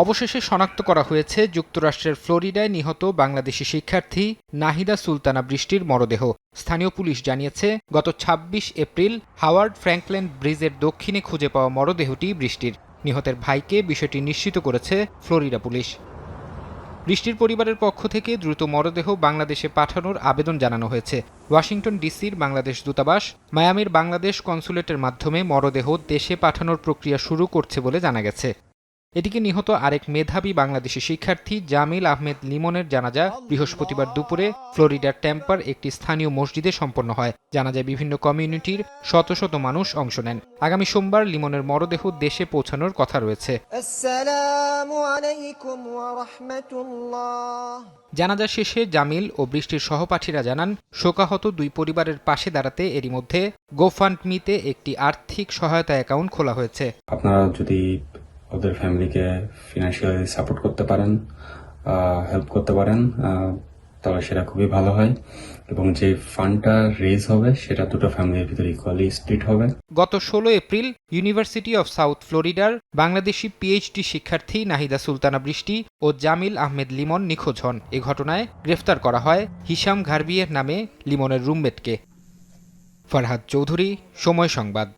অবশেষে শনাক্ত করা হয়েছে যুক্তরাষ্ট্রের ফ্লোরিডায় নিহত বাংলাদেশি শিক্ষার্থী নাহিদা সুলতানা বৃষ্টির মরদেহ। স্থানীয় পুলিশ জানিয়েছে, গত ২৬ এপ্রিল হাওয়ার্ড ফ্র্যাঙ্কল্যান্ড ব্রিজের দক্ষিণে খুঁজে পাওয়া মরদেহটি বৃষ্টির। নিহতের ভাইকে বিষয়টি নিশ্চিত করেছে ফ্লোরিডা পুলিশ। বৃষ্টির পরিবারের পক্ষ থেকে দ্রুত মরদেহ বাংলাদেশে পাঠানোর আবেদন জানানো হয়েছে। ওয়াশিংটন ডিসির বাংলাদেশ দূতাবাস মায়ামির বাংলাদেশ কনসুলেটের মাধ্যমে মরদেহ দেশে পাঠানোর প্রক্রিয়া শুরু করছে বলে জানা গেছে। এদিকে নিহত আরেক মেধাবী বাংলাদেশি শিক্ষার্থী জামিল আহমেদ লিমনের জানাজা বৃহস্পতিবার দুপুরে ফ্লোরিডার ট্যাম্পার একটি স্থানীয় মসজিদে সম্পন্ন হয়। জানাজায় বিভিন্ন কমিউনিটির শত শত মানুষ অংশ নেন। আগামী সোমবার লিমনের মরদেহ দেশে পৌঁছানোর কথা রয়েছে। জানাজা শেষে জামিল ও বৃষ্টির সহপাঠীরা জানান, শোকাহত দুই পরিবারের পাশে দাঁড়াতে এরই মধ্যে গোফান্ডমিতে একটি আর্থিক সহায়তা অ্যাকাউন্ট খোলা হয়েছে। আপনারা যদি ওদের ফ্যামিলিকে ফিনান্সিয়ালি সাপোর্ট করতে পারেন, হেল্প করতে পারেন, তাহলে সেটা খুবই ভালো হয় এবং যে ফান্ডটা রেজ হবে সেটা দুটো ফ্যামিলির ভিতরে ইকুয়ালি স্প্লিট হবে। গত ১৬ এপ্রিল ইউনিভার্সিটি অব সাউথ ফ্লোরিডার বাংলাদেশি পিএইচডি শিক্ষার্থী নাহিদা সুলতানা বৃষ্টি ও জামিল আহমেদ লিমন নিখোঁজ হন। এ ঘটনায় গ্রেফতার করা হয় হিশাম ঘারবিয়ের নামে লিমনের রুমমেটকে। ফরহাদ চৌধুরী, সময় সংবাদ।